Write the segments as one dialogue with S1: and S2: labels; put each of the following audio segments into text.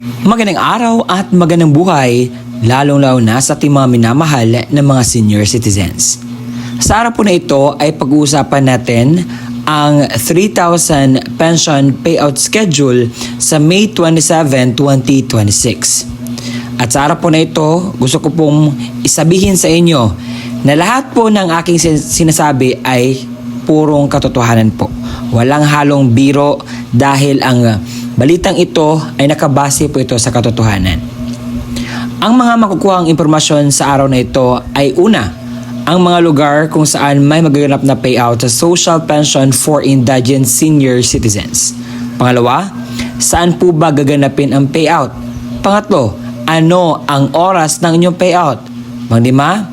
S1: Magandang araw at magandang buhay, lalong-lalo na sa ating mga minamahal ng mga senior citizens. Sa araw po na ito ay pag-uusapan natin ang 3,000 pension payout schedule sa May 27, 2026. At sa araw po na ito, gusto ko pong isabihin sa inyo na lahat po ng aking sinasabi ay purong katotohanan po. Walang halong biro dahil ang balitang ito ay nakabase po ito sa katotohanan. Ang mga makukuhang impormasyon sa araw na ito ay una, ang mga lugar kung saan may magaganap na payout sa social pension for indigent senior citizens. Pangalawa, saan po ba gaganapin ang payout? Pangatlo, ano ang oras ng inyong payout? Panglima,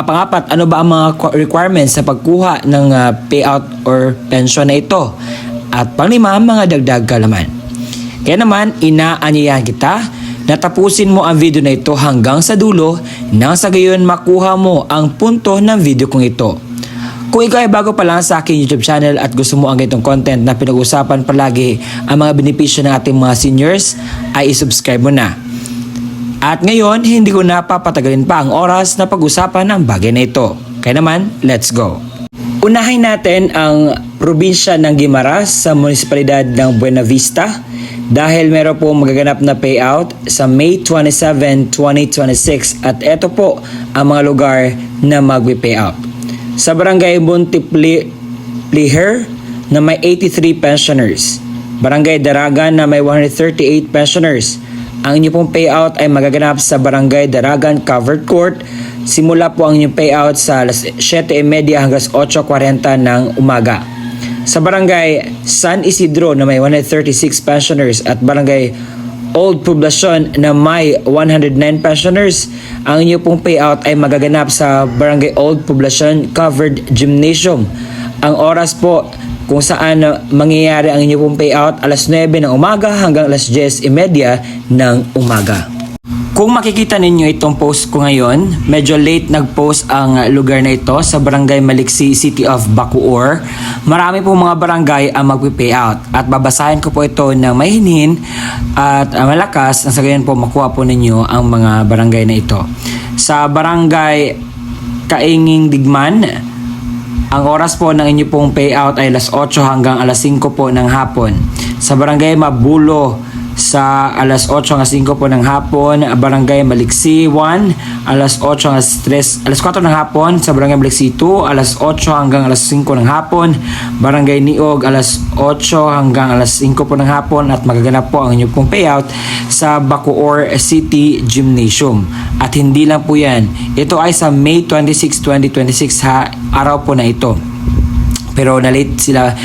S1: pangapat, ano ba ang mga requirements sa pagkuha ng payout or pension na ito? At panglima, mga dagdag kaalaman. Kaya naman, inaanyayahan kita na tapusin mo ang video na ito hanggang sa dulo nang sa gayon makuha mo ang punto ng video kong ito. Kung ikaw ay bago pa lang sa aking YouTube channel at gusto mo ang ganitong content na pinag-usapan palagi ang mga benepisyo ng ating mga seniors, ay isubscribe mo na. At ngayon, hindi ko na papatagalin pa ang oras na pag-usapan ang bagay na ito. Kaya naman, let's go! Unahin natin ang probinsya ng Guimaras sa munisipalidad ng Buena Vista dahil meron po magaganap na payout sa May 27, 2026 at ito po ang mga lugar na magwi-payout. Sa Barangay Montipliher na may 83 pensioners, Barangay Daragan na may 138 pensioners. Ang inyong pong payout ay magaganap sa Barangay Daragan Covered Court. Simula po ang inyong payout sa alas 7:30 hanggang 8:40 ng umaga. Sa Barangay San Isidro na may 136 pensioners at Barangay Old Poblacion na may 109 pensioners, ang inyong pong payout ay magaganap sa Barangay Old Poblacion Covered Gymnasium. Ang oras po kung saan mangyayari ang inyong pong payout alas 9 ng umaga hanggang alas 10:30 ng umaga. Kung makikita ninyo itong post ko ngayon, medyo late nag-post ang lugar na ito sa Barangay Maliksi, City of Bacoor. Marami pong mga barangay ang magpi-payout at babasahin ko po ito ng mahinhin at malakas na sa ganyan po makuha po ninyo ang mga barangay na ito. Sa Barangay Kainging Digman, ang oras po ng inyo pong payout ay alas 8 hanggang alas 5 po ng hapon. Sa Barangay Mabulo, sa alas 8 hanggang 5 po ng hapon. Barangay Maliksi 1, alas 8 hanggang alas 4 ng hapon. Sa Barangay Maliksi 2, alas 8 hanggang alas 5 ng hapon. Barangay Niog, alas 8 hanggang alas 5 po ng hapon. At magaganap po ang inyong pong payout sa Bacoor City Gymnasium. At hindi lang po yan. Ito ay sa May 26, 2026 araw po na ito. Pero na-late sila,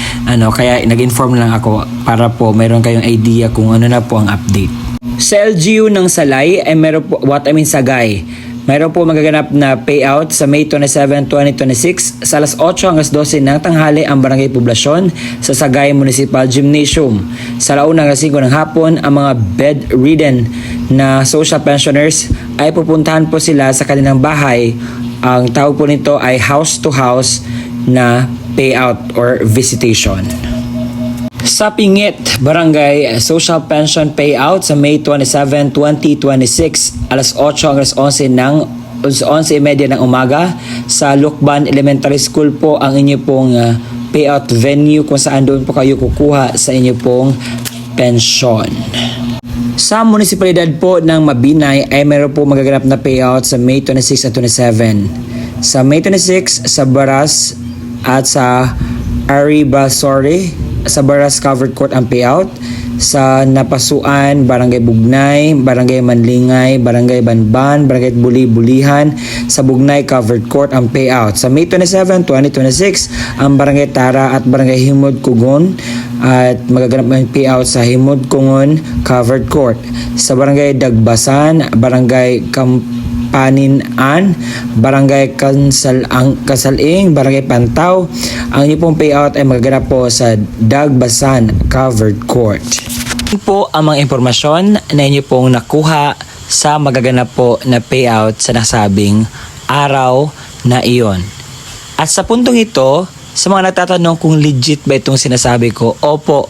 S1: kaya nag-inform lang ako para po mayroon kayong idea kung ano na po ang update. Sa LGU ng Salay, ay meron po, Sagay. Mayroon po magaganap na payout sa May 27, 2026 sa alas 8 hanggang 12 ng tanghali ang Barangay Poblacion sa Sagay Municipal Gymnasium. Sa alauna hanggang 5 ng hapon, ang mga bedridden na social pensioners ay pupuntahan po sila sa kanilang bahay. Ang tawag po nito ay house-to-house na payout or visitation. Sa Pingit, Barangay Social Pension Payout sa May 27, 2026, alas 8 hanggang 11 ng 11:30 ng umaga. Sa Lukban Elementary School po ang inyo pong payout venue kung saan doon po kayo kukuha sa inyo pong pensyon. Sa munisipalidad po ng Mabinay ay meron po magaganap na payout sa May 26 at 27. Sa May 26 sa Baras at sa Aribasore, sa Baras Covered Court ang payout. Sa Napasuan, Barangay Bugnay, Barangay Manlingay, Barangay Banban, Barangay Buli-Bulihan, sa Bugnay Covered Court ang payout. Sa May 27, 2026, ang Barangay Tara at Barangay Himod Kugon at magaganap ang payout sa Himod Kugon Covered Court. Sa Barangay Dagbasan, Barangay Paninan, Barangay Kasaling, Barangay Pantaw. Ang inyong pong payout ay magaganap po sa Dagbasan Covered Court. Ito po ang mga impormasyon na inyo pong nakuha sa magaganap po na payout sa nasabing araw na iyon. At sa puntong ito, sa mga nagtatanong kung legit ba itong sinasabi ko, opo,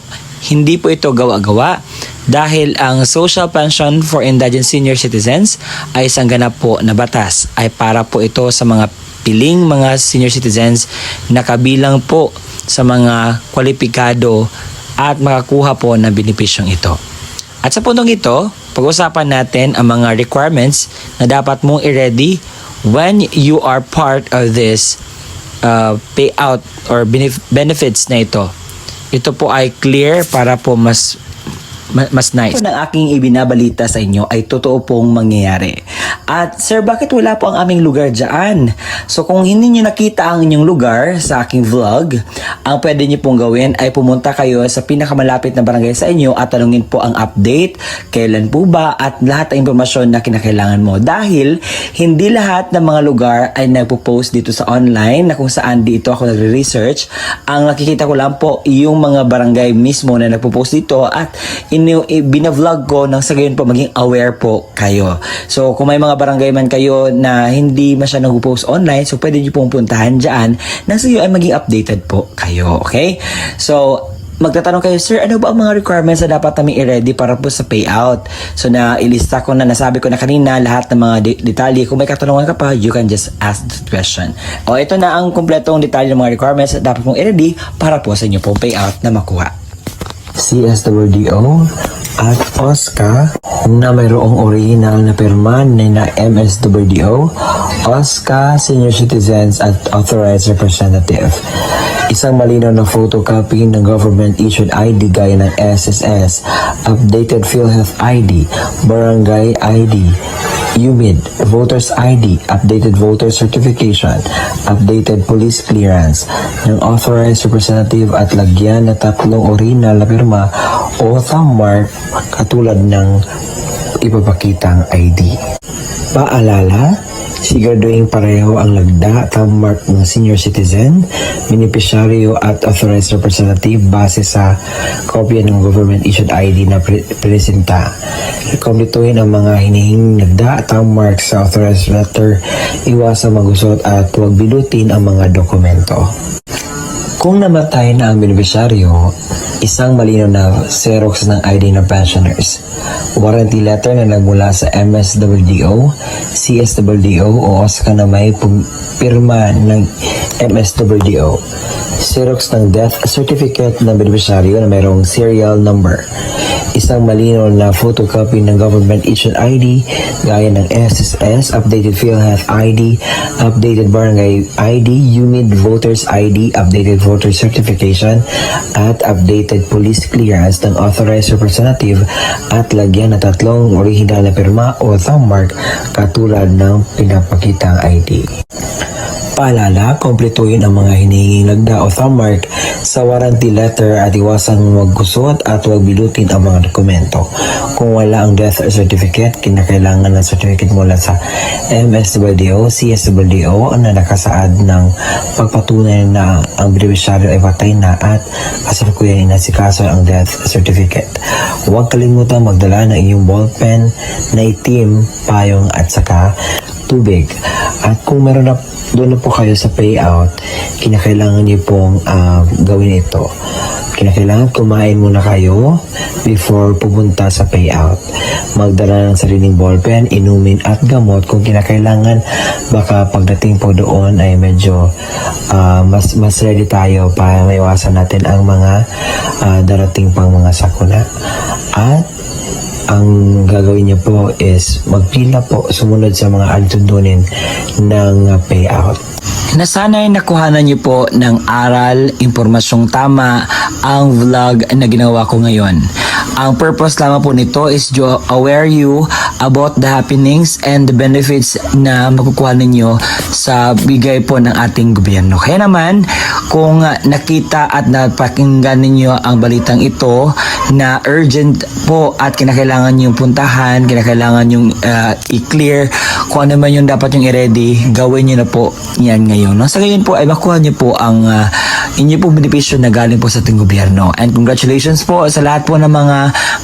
S1: hindi po ito gawa-gawa dahil ang Social Pension for Indigent Senior Citizens ay isang ganap po na batas ay para po ito sa mga piling mga senior citizens na kabilang po sa mga kwalipikado at makakuha po ng benepisyong ito. At sa puntong ito, pag-usapan natin ang mga requirements na dapat mong i-ready when you are part of this payout or benefits na ito. Ito po ay clear para po mas nice. Ito ng aking ibinabalita sa inyo ay totoo pong mangyayari. At sir, bakit wala po ang aming lugar dyan? So kung hindi nyo nakita ang inyong lugar sa aking vlog, ang pwede nyo pong gawin ay pumunta kayo sa pinakamalapit na barangay sa inyo at tanungin po ang update, kailan po ba at lahat ng impormasyon na kinakailangan mo. Dahil hindi lahat ng mga lugar ay nagpo-post dito sa online na kung saan dito ako nagre-research. Ang nakikita ko lang po yung mga barangay mismo na nagpo-post dito at binavlog ko nang sa gayon po maging aware po kayo. So kung may mga barangay man kayo na hindi masyadong nag-post online, so pwede nyo pong puntahan dyan nang sa gayon ay maging updated po kayo. Okay? So magtatanong kayo, sir, ano ba ang mga requirements na dapat namin i-ready para po sa payout? So na ilista ko na, nasabi ko na kanina lahat ng mga detalye. Kung may katanungan ka pa, you can just ask the question. O ito na ang kumpletong detalye ng mga requirements na dapat mong i-ready para po sa inyo pong payout na makuha.
S2: CSWDO at OSCA na mayroong original na pirma na MSWDO, OSCA, Senior Citizens at Authorized Representative. Isang malinaw na photocopy ng government-issued ID gaya ng SSS, updated PhilHealth ID, Barangay ID, UMID, Voters ID, updated voter certification, updated police clearance ng authorized representative at lagyan na 3 original na pirma o thumb mark katulad ng ipapakitang ID. Paalala, siguraduhin pareho ang lagda, thumb mark ng senior citizen, beneficiaryo at authorized representative base sa kopya ng government-issued ID na presenta. Kumpletuhin ang mga hinihinging lagda, thumb mark sa authorized letter, iwasang magusot at huwag bilutin ang mga dokumento. Kung namatay na ang beneficiaryo, isang malinaw na Xerox ng ID ng pensioners, warranty letter na nagmula sa MSWDO, CSWDO o OSCA na may pirma ng MSWDO, Xerox ng death certificate ng beneficiaryo na mayroong serial number, isang malinaw na photocopy ng government-issued ID gaya ng SSS, updated PhilHealth ID, updated Barangay ID, UMID Voters ID, updated voter certification, at updated police clearance ng authorized representative at lagyan na 3 original na pirma o thumb mark katulad ng pinapakitang ID. Paalala, kumpletuhin ang mga hinihinging lagda o thumb mark sa warranty letter at iwasang maggusot at huwag bilutin ang mga dokumento. Kung wala ang death certificate, kinakailangan ng certificate mula sa MSWDO, CSWDO na nakasaad ng pagpatunay na ang beneficiaryo ay patay na at kasalukuyan inasikaso ang death certificate. Huwag kalimutang magdala ng iyong ballpen na itim, payong at saka tubig. At kung meron na doon na po kayo sa payout, kinakailangan niyo pong gawin ito. Kinakailangan kumain muna kayo before pupunta sa payout. Magdala ng sariling ballpen, inumin at gamot kung kinakailangan. Baka pagdating po doon ay medyo mas ready tayo para maiwasan natin ang mga darating pang mga sakuna. At ang gagawin niyo po is magpila po, sumunod sa mga altundunin ng payout.
S1: Na sana'y nakuhanan niyo po ng aral, impormasyong tama ang vlog na ginawa ko ngayon. Ang purpose lamang po nito is to aware you about the happenings and the benefits na makukuha ninyo sa bigay po ng ating gobyerno. Kaya naman, kung nakita at napakinggan ninyo ang balitang ito na urgent po at kinakailangan nyo puntahan, kinakailangan nyo i-clear kung ano man yung dapat yung i-ready, gawin nyo na po yan ngayon. No? Sa gayon po ay makuha nyo po ang inyo pong benepisyo na galing po sa ating gobyerno. And congratulations po sa lahat po ng mga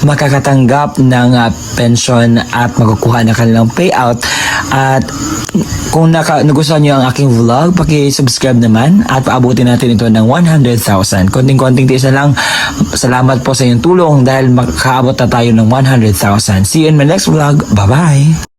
S1: makakatanggap ng pension at makukuha na kanilang payout. At kung nagustuhan nyo ang aking vlog, paki-subscribe naman at paabutin natin ito ng 100,000. Konting-konting tiis na lang. Salamat po sa inyong tulong dahil makaabot na tayo ng 100,000. See you in my next vlog. Bye-bye!